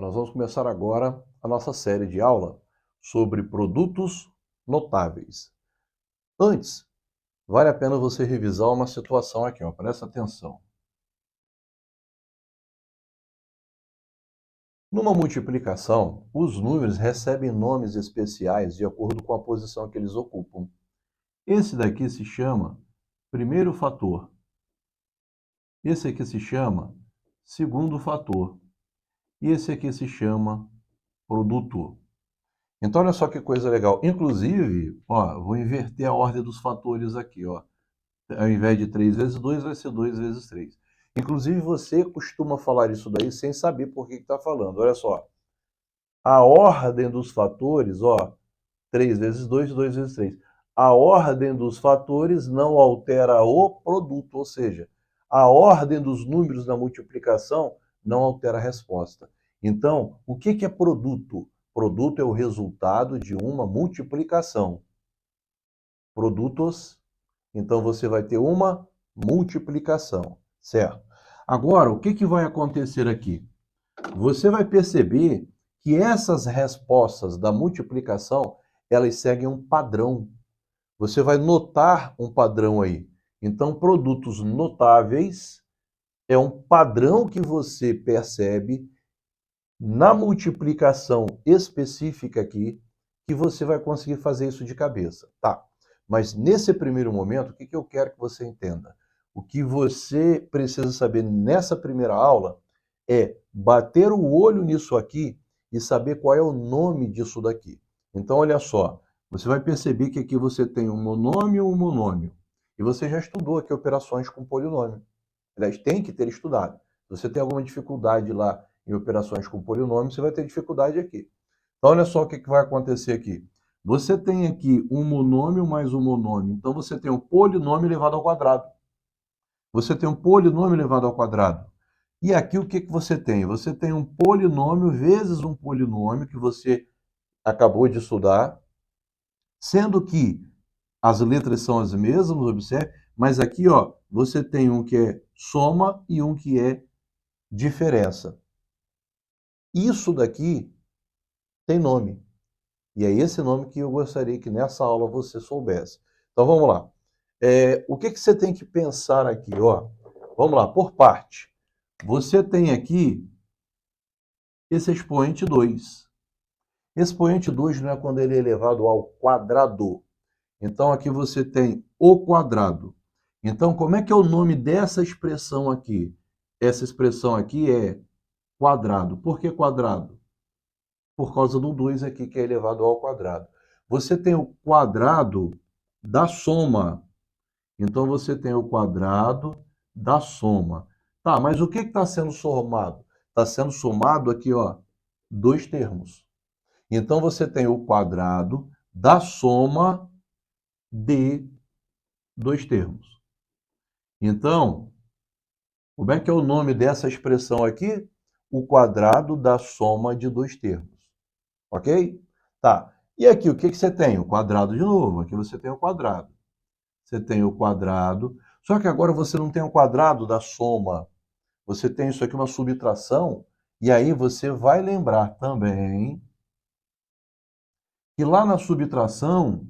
Nós vamos começar agora a nossa série de aula sobre produtos notáveis. Antes, vale a pena você revisar uma situação aqui, ó. Presta atenção. Numa multiplicação, os números recebem nomes especiais de acordo com a posição que eles ocupam. Esse daqui se chama primeiro fator. Esse aqui se chama segundo fator. E esse aqui se chama produto. Então, olha só que coisa legal. Inclusive, ó, vou inverter a ordem dos fatores aqui, ó. Ao invés de 3 vezes 2, vai ser 2 vezes 3. Inclusive, você costuma falar isso daí sem saber por que está falando. Olha só. A ordem dos fatores, ó, 3 vezes 2, 2 vezes 3. A ordem dos fatores não altera o produto, ou seja, a ordem dos números na multiplicação não altera a resposta. Então, o que é produto? Produto é o resultado de uma multiplicação. Produtos, então você vai ter uma multiplicação, certo? Agora, o que vai acontecer aqui? Você vai perceber que essas respostas da multiplicação, elas seguem um padrão. Você vai notar um padrão aí. Então, produtos notáveis é um padrão que você percebe na multiplicação específica aqui, que você vai conseguir fazer isso de cabeça. Tá, mas nesse primeiro momento, o que eu quero que você entenda? O que você precisa saber nessa primeira aula é bater o olho nisso aqui e saber qual é o nome disso daqui. Então, olha só, você vai perceber que aqui você tem um monômio e um monômio. E você já estudou aqui operações com polinômio. Aliás, tem que ter estudado. Se você tem alguma dificuldade lá em operações com polinômio, você vai ter dificuldade aqui. Então, olha só o que vai acontecer aqui. Você tem aqui um monômio mais um monômio. Então, você tem um polinômio elevado ao quadrado. Você tem um polinômio elevado ao quadrado. E aqui o que você tem? Você tem um polinômio vezes um polinômio que você acabou de estudar, sendo que as letras são as mesmas, observe, mas aqui ó, você tem um que é soma e um que é diferença. Isso daqui tem nome. E é esse nome que eu gostaria que nessa aula você soubesse. Então vamos lá. O que você tem que pensar aqui? Ó? Vamos lá, por parte. Você tem aqui esse expoente 2. Expoente 2 não é quando ele é elevado ao quadrado. Então aqui você tem o quadrado. Então como é que é o nome dessa expressão aqui? Essa expressão aqui é quadrado. Por que quadrado? Por causa do 2 aqui que é elevado ao quadrado. Você tem o quadrado da soma. Então você tem o quadrado da soma. Tá, mas o que está sendo somado? Está sendo somado aqui, ó, dois termos. Então você tem o quadrado da soma de dois termos. Então, como é que é o nome dessa expressão aqui? O quadrado da soma de dois termos. Ok? Tá. E aqui o que você tem? O quadrado de novo. Aqui você tem o quadrado. Você tem o quadrado. Só que agora você não tem o quadrado da soma. Você tem isso aqui, uma subtração. E aí você vai lembrar também que lá na subtração,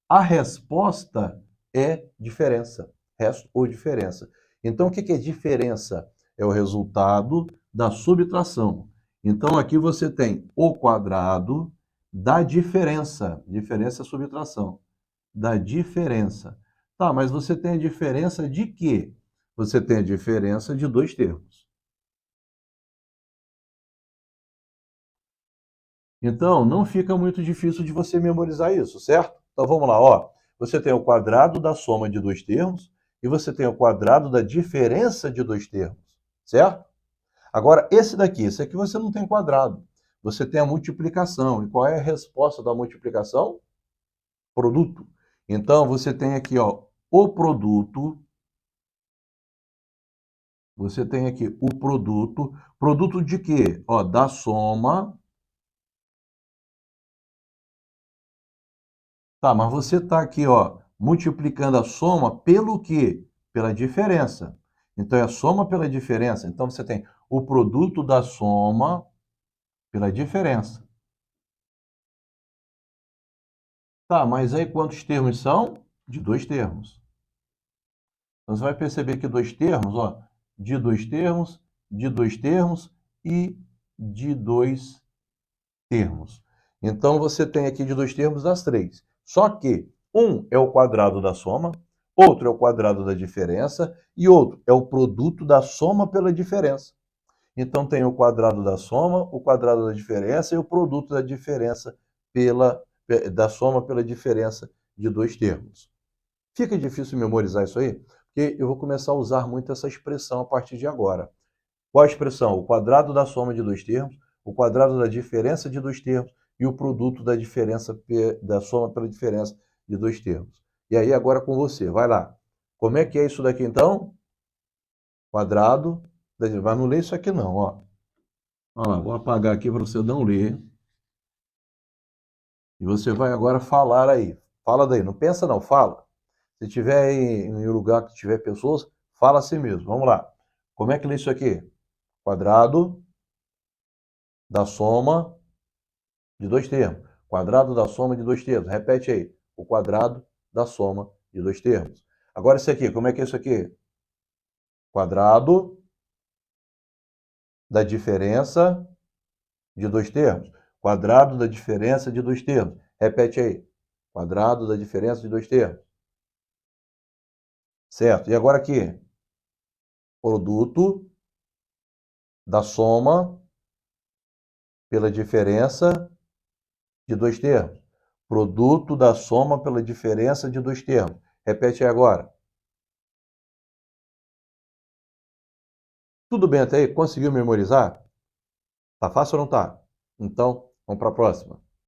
a resposta é diferença. Resto ou diferença. Então, o que é diferença? É o resultado da subtração. Então, aqui você tem o quadrado da diferença. Diferença é subtração. Da diferença. Tá, mas você tem a diferença de quê? Você tem a diferença de dois termos. Então, não fica muito difícil de você memorizar isso, certo? Então, vamos lá, ó. Você tem o quadrado da soma de dois termos e você tem o quadrado da diferença de dois termos, certo? Agora, esse aqui você não tem quadrado. Você tem a multiplicação. E qual é a resposta da multiplicação? Produto. Então, você tem aqui, ó, o produto. Você tem aqui o produto. Produto de quê? Ó, da soma. Tá, mas você está aqui, ó, multiplicando a soma pelo quê? Pela diferença. Então, é a soma pela diferença. Então, você tem o produto da soma pela diferença. Tá, mas aí quantos termos são? De dois termos. Então você vai perceber que dois termos, ó, de dois termos e de dois termos. Então você tem aqui de dois termos as três. Só que um é o quadrado da soma, outro é o quadrado da diferença e outro é o produto da soma pela diferença. Então tem o quadrado da soma, o quadrado da diferença e o produto da diferença da soma pela diferença de dois termos. Fica difícil memorizar isso aí, porque eu vou começar a usar muito essa expressão a partir de agora. Qual a expressão? O quadrado da soma de dois termos, o quadrado da diferença de dois termos e o produto da diferença da soma pela diferença de dois termos. E aí agora com você, vai lá. Como é que é isso daqui então? Quadrado, mas não lê isso aqui não, ó. Olha lá, vou apagar aqui para você não ler. E você vai agora falar aí. Fala daí, não pensa não, fala. Se tiver em um lugar que tiver pessoas, fala assim mesmo. Vamos lá. Como é que lê isso aqui? Quadrado da soma de dois termos. Quadrado da soma de dois termos. Repete aí. O quadrado da soma de dois termos. Agora isso aqui, como é que é isso aqui? Quadrado da diferença de dois termos. Quadrado da diferença de dois termos. Repete aí. Quadrado da diferença de dois termos. Certo? E agora aqui? Produto da soma pela diferença de dois termos. Produto da soma pela diferença de dois termos. Repete aí agora. Tudo bem até aí? Conseguiu memorizar? Tá fácil ou não tá? Então, vamos para a próxima.